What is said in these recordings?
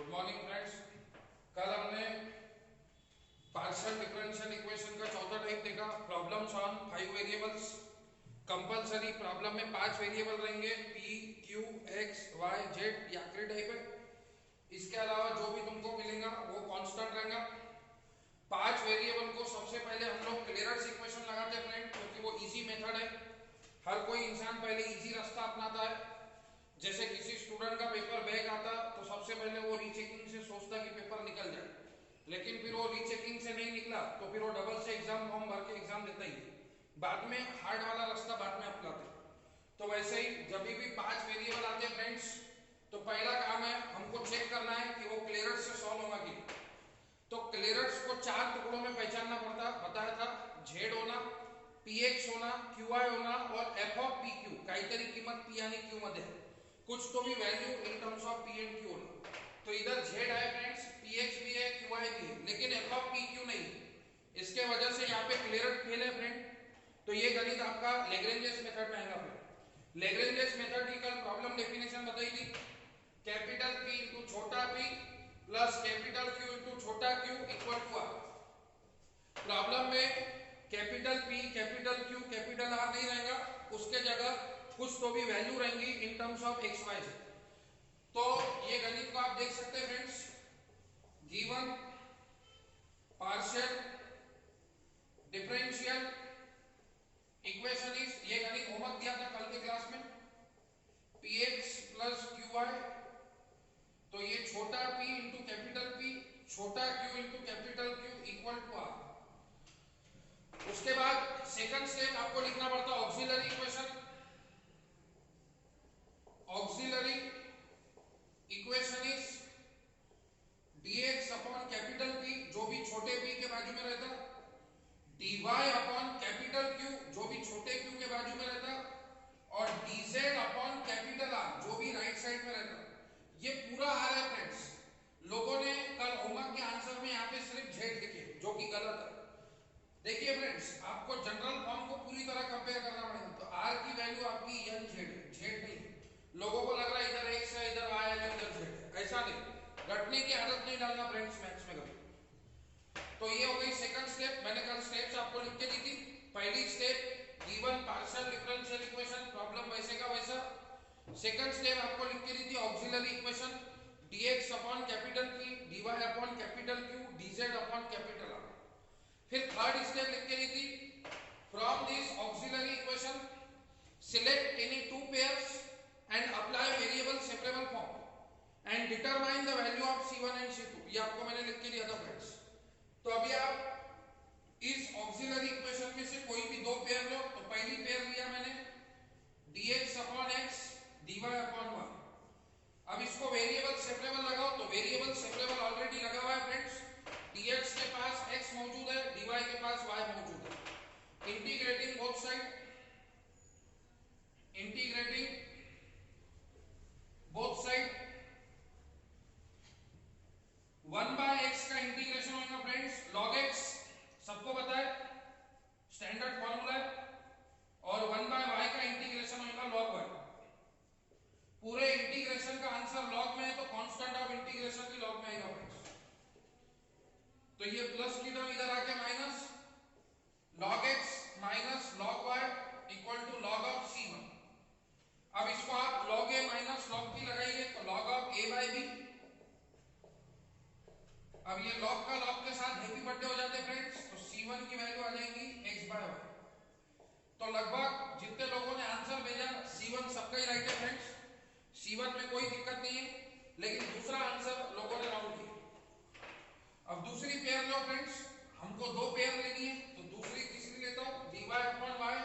Good morning friends. कल हमने partial differential equation का चौथा टाइप देखा, problems on 5 variables. Compulsory problem में 5 वेरिएबल रहेंगे, p, q, x, y, z, ये आखिरी टाइप है। इसके अलावा जो भी तुमको मिलेगा वो कांस्टेंट रहेगा। 5 वेरिएबल को सबसे पहले हम लोग क्लियरेंस इक्वेशन लगाते हैं फ्रेंड, क्योंकि वो इजी मेथड है। हर कोई इंसान पहले इजी रास्ता अपनाता है। जैसे किसी स्टूडेंट का पेपर बैक आता तो सबसे पहले वो रीचेकिंग से सोचता कि पेपर निकल जाए, लेकिन फिर वो रीचेकिंग से नहीं निकला तो फिर वो डबल से एग्जाम फॉर्म भर के एग्जाम देता ही है। बाद में हार्ड वाला रास्ता बाद में अपनाते। तो वैसे ही जब भी 5 वेरिएबल आते हैं फ्रेंड्स, तो पहला काम है हमको चेक करना है कि वो क्लियरेंस से सॉल्व होगा कि नहीं। तो क्लियरेंस को 4 टुकड़ों में पहचानना पड़ता बताया था। z होना, px होना, qy होना और f ऑफ pq, काहीतरी किंमत p आणि q मध्ये आहे, कुछ तो भी value in terms of p and q होना। तो इधर z है फ्रेंड्स, px भी है, qy भी है, लेकिन f ऑफ pq नहीं। इसके वजह से यहाँ पे क्लियरेंस फेल है फ्रेंड। तो ये गणित आपका लैग्रेंजेस मेथड में आएगा फ्रेंड। लैग्रेंजेस मेथड की कल प्रॉब्लम डेफिनेशन बताई थी, कैपिटल P इंटू छोटा p plus capital Q into छोटा q equal to r। Problem में capital P, capital Q, capital R नहीं रहेगा, उसके जगह कुछ तो भी वैल्यू रहेंगी in terms of X Y Z. तो ये गणित को आप देख सकते हैं friends, given partial differential equation is, ये गणित होमवर्क दिया था कल के क्लास में, px प्लस qy। तो ये छोटा p इंटू कैपिटल P, छोटा q into capital Q equal to r। उसके बाद सेकंड स्टेप आपको लिखना पड़ता है auxiliary equation. Auxiliary equation is dx upon capital P, जो भी छोटे p के बाजू में रहता, dy अपॉन कैपिटल Q, जो भी छोटे q के बाजू में रहता, और dz अपॉन कैपिटल R, जो भी राइट साइड में रहता। ये पूरा आ रहा है फ्रेंड्स। लोगों ने कल होमवर्क के आंसर में यहाँ पे सिर्फ z लिखे, जो कि गलत है। देखिए फ्रेंड्स, आपको जनरल फॉर्म को पूरी तरह कंपेयर करना पड़ेगा। तो r की वैल्यू आपकी n z है, z नहीं। लोगों को लग रहा है इधर x है, इधर y है, इधर z है, ऐसा नहीं। रटने की आदत नहीं डालना फ्रेंड्स मैथ्स में कभी। तो ये हो गई सेकंड स्टेप। मैंने कल स्टेप्स आपको लिख के दी थी। पहली step given partial differential equation, problem वैसे का वैसा। सेकंड स्टेप आपको लिख के दी थी auxiliary equation, dx upon capital P, dy upon capital Q, dz upon capital R। फिर थर्ड स्टेप लिख के दी थी, from this auxiliary equation select any two pairs and apply variable separable form and determine the value of C1 and C2। ये आपको मैंने लिख के दिया था फ्रेंड्स। तो अभी आप इस ऑक्सिलरी इक्वेशन में से कोई भी दो पेयर लो। तो पहली पेयर लिया मैंने dx upon x, dy upon y। अब इसको वेरिएबल सेपरेबल लगाओ, तो वेरिएबल सेपरेबल ऑलरेडी लगा हुआ है फ्रेंड्स। dx के पास x मौजूद है, dy के पास y मौजूद है। Integrating both side, integrating both side, 1 by x का इंटीग्रेशन होगा फ्रेंड्स log x, सबको पता है स्टैंडर्ड फॉर्मूला है, और 1 बाय y का इंटीग्रेशन होगा log y। पूरे इंटीग्रेशन का आंसर log में है, तो कांस्टेंट ऑफ इंटीग्रेशन भी log में आएगा फ्रेंड्स। तो ये प्लस की टर्म इधर आके minus, log x minus log y equal to log of c1। अब इसको आप log a minus log b लगाइए, तो log of a by b। अब ये log का log के साथ हैप्पी बर्थडे हो जाते फ्रेंड्स, तो c1 की वैल्यू आ जाएगी x बाय y। तो लगभग जितने लोगों ने आंसर भेजा c1 सबका ही राइट है फ्रेंड्स, c1 में कोई दिक्कत नहीं है, लेकिन दूसरा आंसर लोगों ने रॉन्ग किया। अब दूसरी पेयर लो फ्रेंड्स, हमको दो पेयर लेनी है, तो दूसरी तीसरी लेता हूं, dy upon y,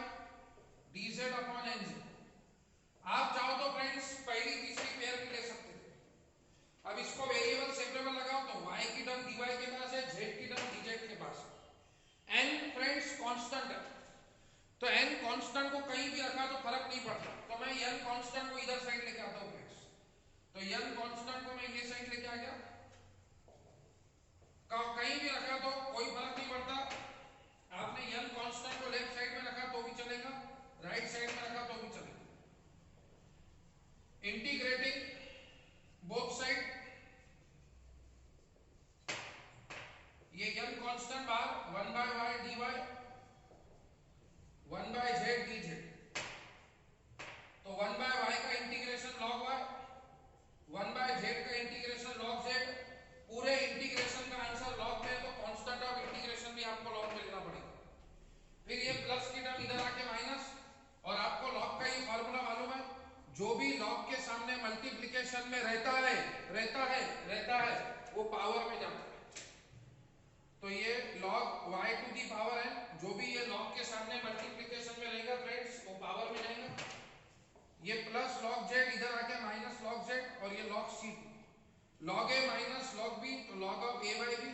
dz upon nz। आप चाहो तो फ्रेंड्स पहली तीसरी पेयर भी ले सकते थे। अब इसको वेरिएबल सेपरेबल लगाओ, तो y की टर्म dy के पास है, z की टर्म dz के पास है। n फ्रेंड्स कांस्टेंट है, तो n कांस्टेंट को कहीं भी रखा तो फर्क नहीं पड़ता। तो मैं n कांस्टेंट को इधर साइड लेके आता हूं फ्रेंड्स। तो n कांस्टेंट को मैं ये साइड लेके आ गया, कहीं भी रखा तो कोई फर्क नहीं पड़ता। वो पावर में जाता है। तो ये log y to the power n, जो भी ये log के सामने मल्टीप्लिकेशन में रहेगा फ्रेंड्स वो पावर में जाएगा। ये प्लस log z इधर आके माइनस log z, और ये log c2, log a minus log b, तो log of a by b।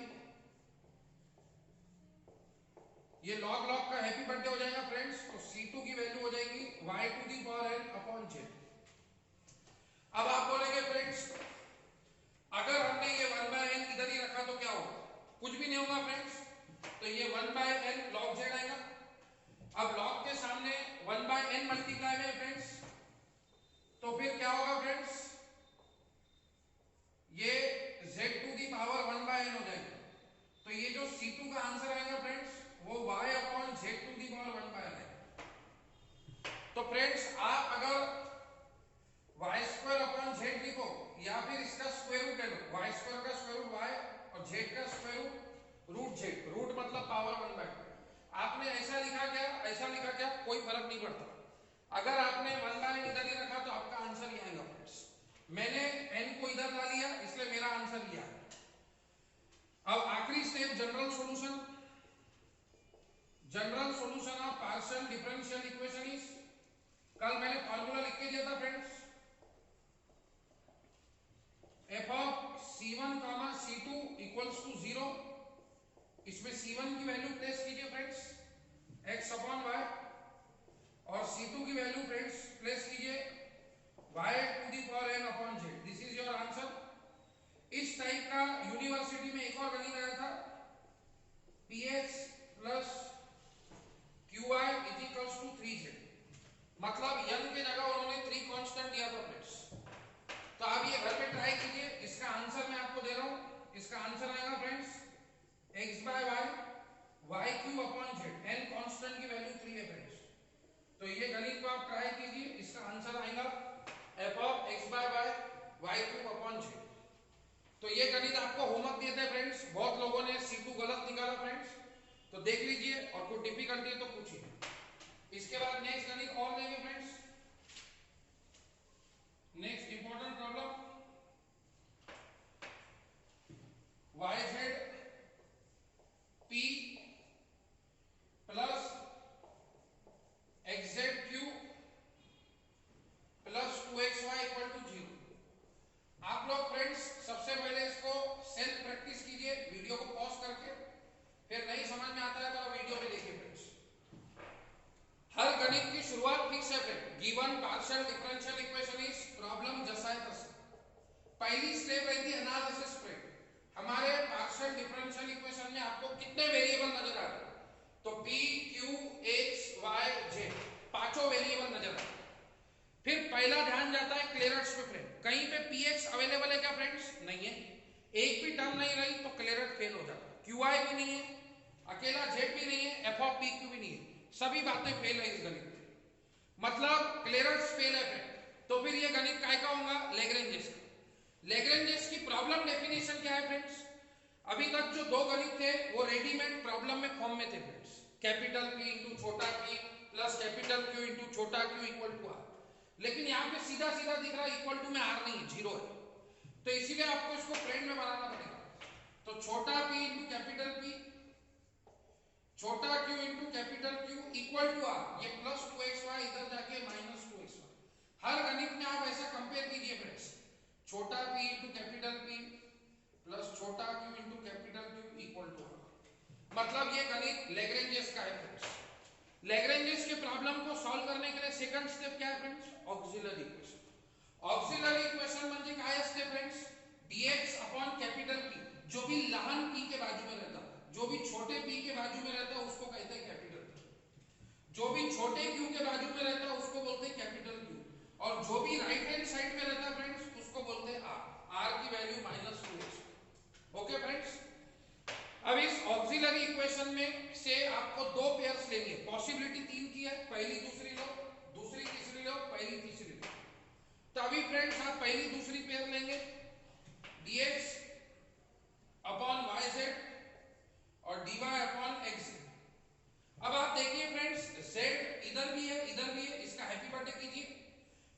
ये log log का हैप्पी बर्थडे हो जाएगा फ्रेंड्स। तो c2 की वैल्यू हो जाएगी y to the power n upon z। अब आप बोलेंगे फ्रेंड्स अगर हमने ये 1 बाय n इधर ही रखा तो क्या होगा? कुछ भी नहीं होगा फ्रेंड्स। तो ये 1 बाय n log z आएगा। अब log के सामने 1 बाय n मल्टीप्लाई में फ्रेंड्स, तो फिर क्या होगा फ्रेंड्स? ये z to the power 1 by n हो जाएगा। तो ये जो c2 का आंसर आएगा फ्रेंड्स वो y upon z to the power 1 by n है। तो फ्रेंड्स आप अगर y स्क्वायर अपॉन z लिखो या फिर इसका स्क्वायर रूट ले लो, y स्क्वायर का स्क्वायर रूट y और z का स्क्वायर रूट z, रूट मतलब पावर 1 बाय 2। आपने ऐसा लिखा क्या, ऐसा लिखा क्या, कोई फर्क नहीं पड़ता। अगर आपने 1 बाय n इधर ही रखा तो आपका आंसर ये आएगा फ्रेंड्स। मैंने n को इधर ला लिया इसलिए मेरा आंसर ये आया। अब आखिरी step general solution. General solution of partial differential equation is, कल मैंने फार्मूला लिख के दिया था friends, f of c1 c2 equals to 0। इसमें c1 की वैल्यू प्लेस कीजिए फ्रेंड्स x अपॉन y, और c2 की वैल्यू फ्रेंड्स प्लेस कीजिए y to the power n upon z। This is your answer. इस टाइप का यूनिवर्सिटी में एक और गणित आया था, px plus qy is equals to 3z। मतलब n के जगह उन्होंने 3 कांस्टेंट दिया था फ्रेंड्स। तो आप ये घर पे ट्राई कीजिए। इसका आंसर मैं आपको दे रहा हूं। इसका आंसर आएगा friends x by y y cube upon z। n constant की वैल्यू 3 है फ्रेंड्स। तो ये गणित को आप ट्राई कीजिए। इसका आंसर आएगा f of x by y y cube upon z। तो ये गणित आपको होमवर्क दिए थे फ्रेंड्स, बहुत लोगों ने c2 गलत निकाला फ्रेंड्स। तो देख लीजिए और कोई डिफिकल्टी है तो पूछिए। इसके बाद नेक्स्ट गणित और लेंगे friends. Next important problem, yz p plus xz Q plus 2xy equal to 0। आप लोग फ्रेंड्स सबसे पहले इसको सेल्फ प्रैक्टिस कीजिए वीडियो को पॉज करके, फिर नहीं समझ में आता है तो वीडियो में देखिए फ्रेंड्स। हर गणित की शुरुआत फिक्स है friend. Given partial differential equation is problem जैसा है तैसा। पहली स्टेप रहती है एनालिसिस फ्रेंड। हमारे पार्शियल डिफरेंशियल इक्वेशन में आपको कितने वेरिएबल नजर आ रहे हैं? तो p q x y z पांचों वेरिएबल नजर आ रहे हैं। फिर पहला ध्यान जाता है क्लियरेंस पे फ्रेंड। कहीं पे px अवेलेबल है क्या फ्रेंड्स? नहीं है। एक भी टर्म नहीं रही तो क्लियरेंस फेल हो जाता है। qy भी नहीं है, अकेला z भी नहीं है, f ऑफ p q भी नहीं है, सभी बातें फेल है इस गणित में। मतलब क्लियरेंस फेल है फ्रेंड। तो फिर ये गणित काय का होगा? लैग्रेंजेस का। लैग्रेंजेस की प्रॉब्लम डेफिनेशन क्या है फ्रेंड्स? अभी तक जो दो गणित थे वो रेडीमेड प्रॉब्लम में फॉर्म में थे फ्रेंड्स। कैपिटल P इंटू छोटा p plus capital Q into छोटा q इक्वल टू r। लेकिन यहाँ पे सीधा सीधा दिख रहा है इक्वल टू में r नहीं है, 0 है। तो इसीलिए आपको इसको फ्रेंड में बनाना पड़ेगा। तो छोटा p इंटू कैपिटल P, छोटा q into capital Q equal to r। ये प्लस 2xy इधर जाके माइनस 2xy। हर गणित में आप ऐसा कंपेयर कीजिए फ्रेंड्स। छोटा p into capital P plus छोटा q into capital Q equal to r। मतलब ये गणित लैग्रेंजेस का है फ्रेंड्स। लैग्रेंजेस के प्रॉब्लम को सॉल्व करने के लिए सेकंड स्टेप क्या है friends? Auxiliary equation. Auxiliary equation म्हणजे काय असते friends? dx upon capital P, जो भी लहान p के बाजू में रहता, जो भी छोटे p के बाजू में रहता है उसको कहते हैं कैपिटल P। जो भी छोटे q के बाजू में रहता है उसको बोलते हैं कैपिटल Q, और जो भी राइट हैंड साइड में रहता है फ्रेंड्स उसको बोलते हैं r। r की वैल्यू -2x। Okay friends. अब इस ऑक्सिलरी इक्वेशन में से आपको दो पेयर्स लेनी है। पॉसिबिलिटी 3 की है, पहली दूसरी लो, दूसरी तीसरी लो, पहली तीसरी लो। तो अभी फ्रेंड्स आप पहली दूसरी पेयर लेंगे dx अपॉन yz और dy अपॉन xz। अब आप देखिए फ्रेंड्स z इधर भी है इधर भी है, इसका हैप्पी बर्थडे कीजिए।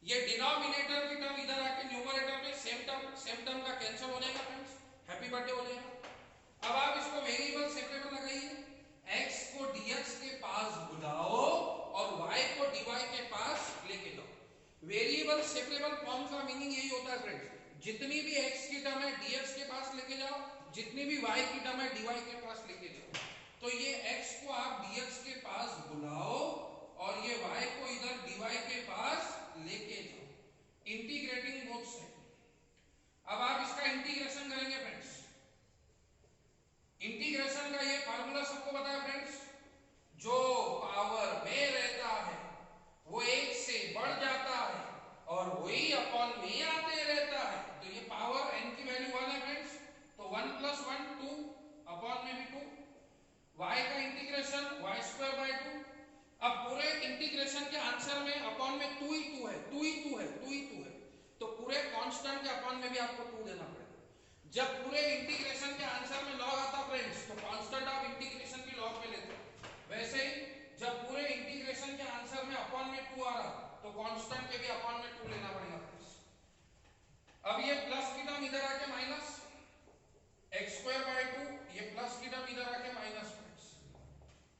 ये डिनोमिनेटर की टर्म इधर आके न्यूमरेटर में सेम टर्म का कैंसिल हो जाएगा बर्थडे हो जाएगा। अब आप इसको वेरिएबल सेपरेबल लगाइए, x को dx के पास बुलाओ और y को dy के पास लेके जाओ। वेरिएबल सेपरेबल फॉर्म का मीनिंग यही होता है फ्रेंड्स, जितनी भी x की टर्म है dx के पास लेके जाओ, जितनी भी y की टर्म है dy के पास लेके जाओ। तो ये x को आप dx के पास बुलाओ और ये y को इधर dy के पास लेके जाओ, इंटीग्रेटिंग बोथ साइड। अब आप इसका इंटीग्रेशन करेंगे फ्रेंड्स। इंटीग्रेशन का ये फार्मूला सबको पता है फ्रेंड्स, जो पावर में रहता है वो एक से बढ़ जाता है और वही अपॉन में आते रहता है। तो ये पावर n की वैल्यू 1 है फ्रेंड्स, तो 1 + 1 2 अपॉन में भी 2। y का इंटीग्रेशन y²/2। अब पूरे इंटीग्रेशन के आंसर में अपॉन में 2 ही 2 है, 2 ही 2 है, 2 ही 2 है, तो पूरे कांस्टेंट के अपॉन में भी आपको 2 देना पड़ेगा। जब पूरे इंटीग्रेशन के आंसर में लॉग आता फ्रेंड्स, तो कांस्टेंट आप इंटीग्रेशन भी लॉग में लेते हो। वैसे ही जब पूरे इंटीग्रेशन के आंसर में अपॉन में 2 आ रहा, तो कांस्टेंट के भी अपॉन में 2 लेना पड़ेगा फ्रेंड्स। अब ये प्लस की टर्म इधर आके माइनस, x²/2, ये प्लस की टर्म इधर आके माइनस फ्रेंड्स।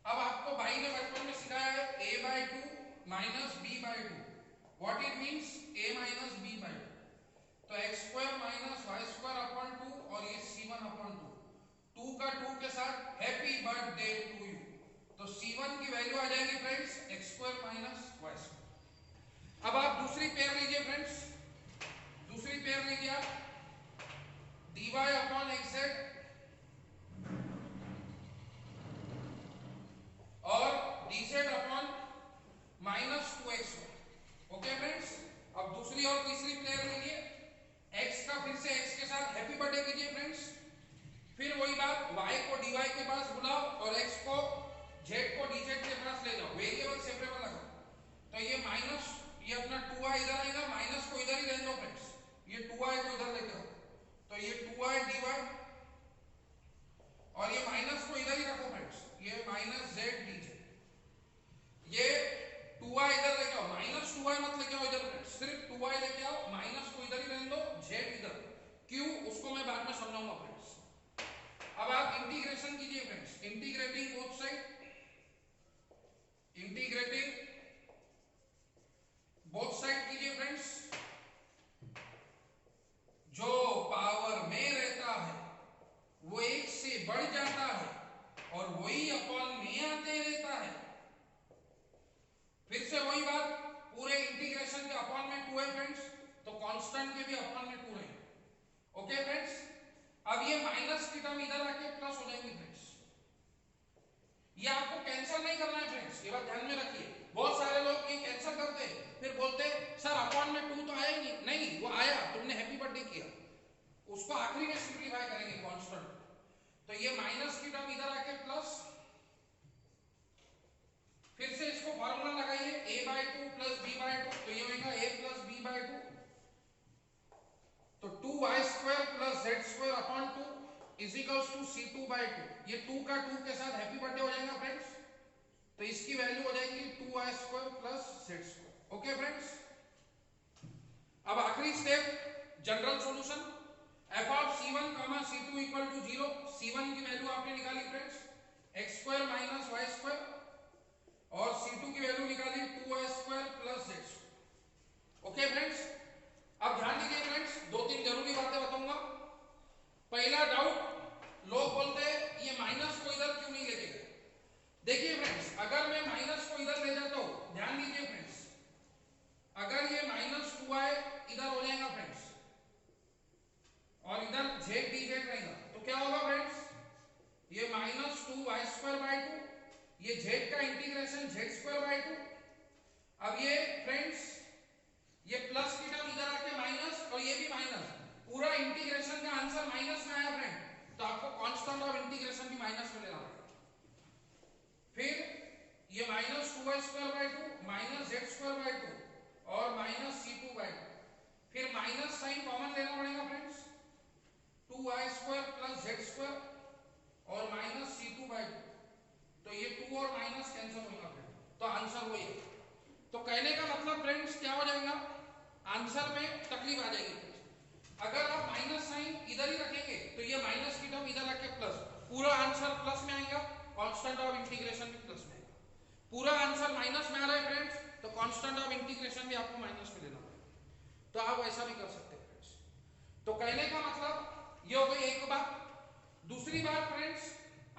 अब आपको भाई ने बचपन में सिखाया है a/2 - b/2। What it means a - b/2। तो x² - y²/2 और ये c1/2, 2 का 2 के साथ हैप्पी बर्थडे टू यू। तो c1 की वैल्यू आ जाएगी फ्रेंड्स x² - y²। अब आप दूसरी पेयर लीजिए फ्रेंड्स, दूसरी पेयर लीजिए आप dy/xz और dz/-2xy। ओके फ्रेंड्स, अब दूसरी और तीसरी पेयर लीजिए, x का फिर से x के साथ हैप्पी बर्थडे कीजिए फ्रेंड्स। फिर वही बात, y को dy के पास बुलाओ और x को z को dz के पास ले जाओ, वेरिएबल सेपरेबल लगाओ। तो ये माइनस, ये अपना 2y इधर आएगा, माइनस को इधर ही रहने दो फ्रेंड्स, ये 2y को इधर लेके आओ, तो ये 2y dy और ये माइनस को इधर ही रखो फ्रेंड्स, ये -z dz। ये 2y इधर लेके आओ, -2y मत लेके आओ इधर फ्रेंड्स, सिर्फ 2y लेके आओ, माइनस को इधर ही रहने दो, z इधर। क्यों, उसको मैं बाद में समझाऊंगा फ्रेंड्स। अब आप इंटीग्रेशन कीजिए friends, integrating both side, integrating both side कीजिए फ्रेंड्स। जो पावर में रहता है वो एक से बढ़ जाता है और वही अपॉन में आते रहता है। फिर से वही बात, पूरे इंटीग्रेशन के अपॉन में 2 है फ्रेंड्स, तो कांस्टेंट के भी अपॉन में 2 है। ओके फ्रेंड्स, अब ये माइनस की टर्म इधर आके प्लस हो जाएगी फ्रेंड्स। ये आपको कैंसिल नहीं करना है फ्रेंड्स, ये बात ध्यान में रखिए। बहुत सारे लोग ये कैंसिल करते हैं, फिर बोलते सर अपॉन में 2 तो आया ही नहीं, वो आया, तुमने हैप्पी बर्थडे किया, उसको आखिरी में सिंपलीफाई करेंगे कांस्टेंट। तो ये माइनस की टर्म इधर आके प्लस, फिर से इसको फार्मूला लगाइए a/2 + b/2, तो ये होगा a + b/2, तो 2y² + z²/2 = c2/2। ये 2 का 2 के साथ हैप्पी बर्थडे हो जाएगा फ्रेंड्स, तो इसकी वैल्यू हो जाएगी 2y² + z²। ओके फ्रेंड्स, अब आखिरी step, general solution. f(c1, c2 = 0), c1 की वैल्यू आपने निकाली फ्रेंड्स x² - y² और c2 की वैल्यू निकाली 2y² + z²। ओके फ्रेंड्स, अब ध्यान दीजिए फ्रेंड्स, 2-3 जरूरी बातें बताऊंगा। पहला डाउट, लोग बोलते हैं ये माइनस को इधर क्यों नहीं लेके गए। देखिए फ्रेंड्स, अगर मैं माइनस को इधर ले जाता हूं, ध्यान दीजिए फ्रेंड्स, अगर ये -2y इधर हो जाएगा फ्रेंड्स और इधर z dz रहेगा, तो क्या होगा फ्रेंड्स, ये -2y²/2, ये z का इंटीग्रेशन z²/2। अब ये फ्रेंड्स, ये प्लस की टर्म इधर आके माइनस और ये भी माइनस, पूरा इंटीग्रेशन का आंसर माइनस में आया फ्रेंड, तो आपको कांस्टेंट ऑफ इंटीग्रेशन भी माइनस में लेना पड़ेगा। फिर ये -2y²/2 - z²/2 और -c2/2, फिर माइनस साइन कॉमन लेना पड़ेगा फ्रेंड्स, 2y² + z² और -c2/2, तो ये 2 और माइनस कैंसिल होगा फ्रेंड, तो आंसर वही है। तो कहने का मतलब फ्रेंड्स क्या हो जाएगा, आंसर में तकलीफ आ जाएगी। अगर आप माइनस साइन इधर ही रखेंगे पूरा आंसर माइनस में आ रहा है फ्रेंड्स, तो कांस्टेंट ऑफ इंटीग्रेशन भी आपको माइनस में लेना पड़ेगा। तो आप ऐसा भी कर सकते हैं फ्रेंड्स। तो कहने का मतलब ये हो गई एक बात। दूसरी बात फ्रेंड्स,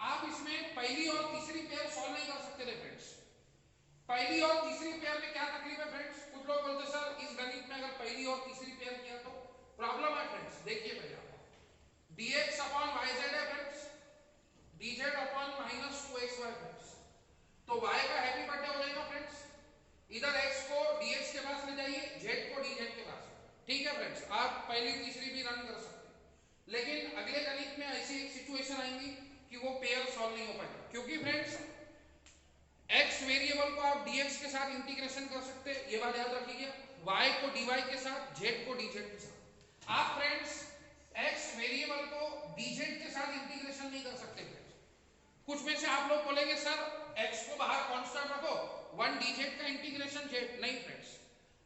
आप इसमें पहली और तीसरी पेयर सॉल्व नहीं कर सकते थे फ्रेंड्स। पहली और तीसरी पेयर में क्या तकलीफ है फ्रेंड्स? कुछ लोग बोलते सर इस गणित में अगर पहली और तीसरी पेयर किया तो प्रॉब्लम है फ्रेंड्स। देखिए पहले आपको dx अपॉन yz है friends, dz upon minus 2xy friends. तो y का हैप्पी बर्थडे हो जाएगा फ्रेंड्स। इधर x को dx के पास ले जाइए, z को dz के पास। ठीक है फ्रेंड्स, आप पहली तीसरी भी रन कर सकते हैं। लेकिन अगले गणित में ऐसी एक सिचुएशन आएगी कि वो पेयर सॉल्व नहीं हो पाएगा, क्योंकि फ्रेंड्स x वेरिएबल को आप dx के साथ इंटीग्रेशन कर सकते हैं, ये बात याद रखिए। y को dy के साथ, z को dz के साथ। आप फ्रेंड्स x वेरिएबल को dz के साथ इंटीग्रेशन नहीं कर सकते फ्रेंड्स। कुछ में से आप लोग बोलेंगे सर x को बाहर कांस्टेंट रखो, 1 dz का इंटीग्रेशन z। नहीं फ्रेंड्स,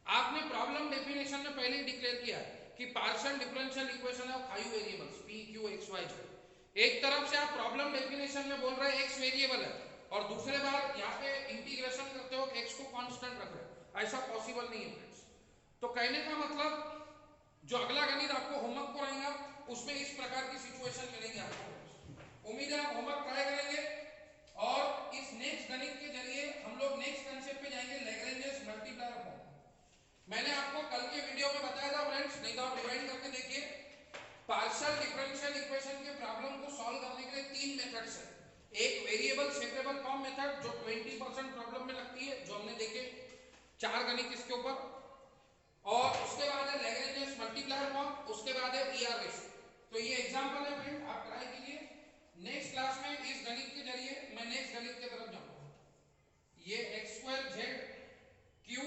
आपने प्रॉब्लम डेफिनेशन में पहले ही डिक्लेयर किया है कि partial differential equation of 5 variables p q x y z। एक तरफ से आप प्रॉब्लम डेफिनेशन में बोल रहे हैं x वेरिएबल है, और दूसरे बार यहाँ पे इंटीग्रेशन करते हो x को कांस्टेंट रख रहे हो। ऐसा पॉसिबल नहीं है फ्रेंड्स। तो कहने का मतलब जो अगला गणित आपको होमवर्क को रहेगा उसमें इस प्रकार की सिचुएशन मिलेगी आपको। उम्मीद है आप होमवर्क ट्राई करेंगे, और इस नेक्स्ट गणित के जरिए हम लोग नेक्स्ट कंसेप्ट पे जाएंगे, लैग्रेंजेस मल्टीप्लायर फॉर्म। मैंने आपको कल के वीडियो में बताया था फ्रेंड्स, नहीं तो आप रिवाइंड करके देखिए। पार्शियल डिफरेंशियल इक्वेशन के प्रॉब्लम को सॉल्व करने के लिए 3 मेथड्स है। एक वेरिएबल सेपरेबल फॉर्म मेथड जो 20% प्रॉब्लम में लगती है, जो हमने देखे 4 गणित इसके ऊपर, और उसके बाद है लैग्रेंजेस मल्टीप्लायर फॉर्म, उसके बाद है ईआर रेशियो। तो ये एग्जांपल है फ्रेंड, आप ट्राई कीजिए। नेक्स्ट क्लास में इस गणित के जरिए मैं नेक्स्ट गणित की तरफ जाऊंगा। ये x² z³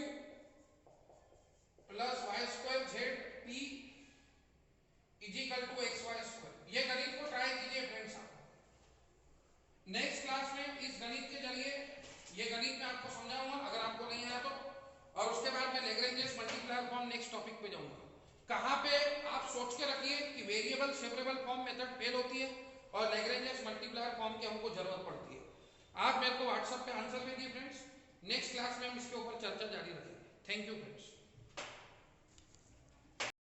plus y² zp is equal to xy²। ये गणित को ट्राई कीजिए फ्रेंड्स आप। नेक्स्ट क्लास में इस गणित के जरिए ये गणित मैं आपको समझाऊंगा अगर आपको नहीं आया तो, और उसके बाद मैं Lagrange's multiplier form next topic पे जाऊंगा। कहां पे आप सोच के रखिए कि variable separable form method fail होती है और लैग्रेंजेस मल्टीप्लायर फॉर्म की हमको जरूरत पड़ती है। आप मेरे को व्हाट्सएप पे आंसर भेजिए फ्रेंड्स। नेक्स्ट क्लास में हम इसके ऊपर चर्चा जारी रखेंगे।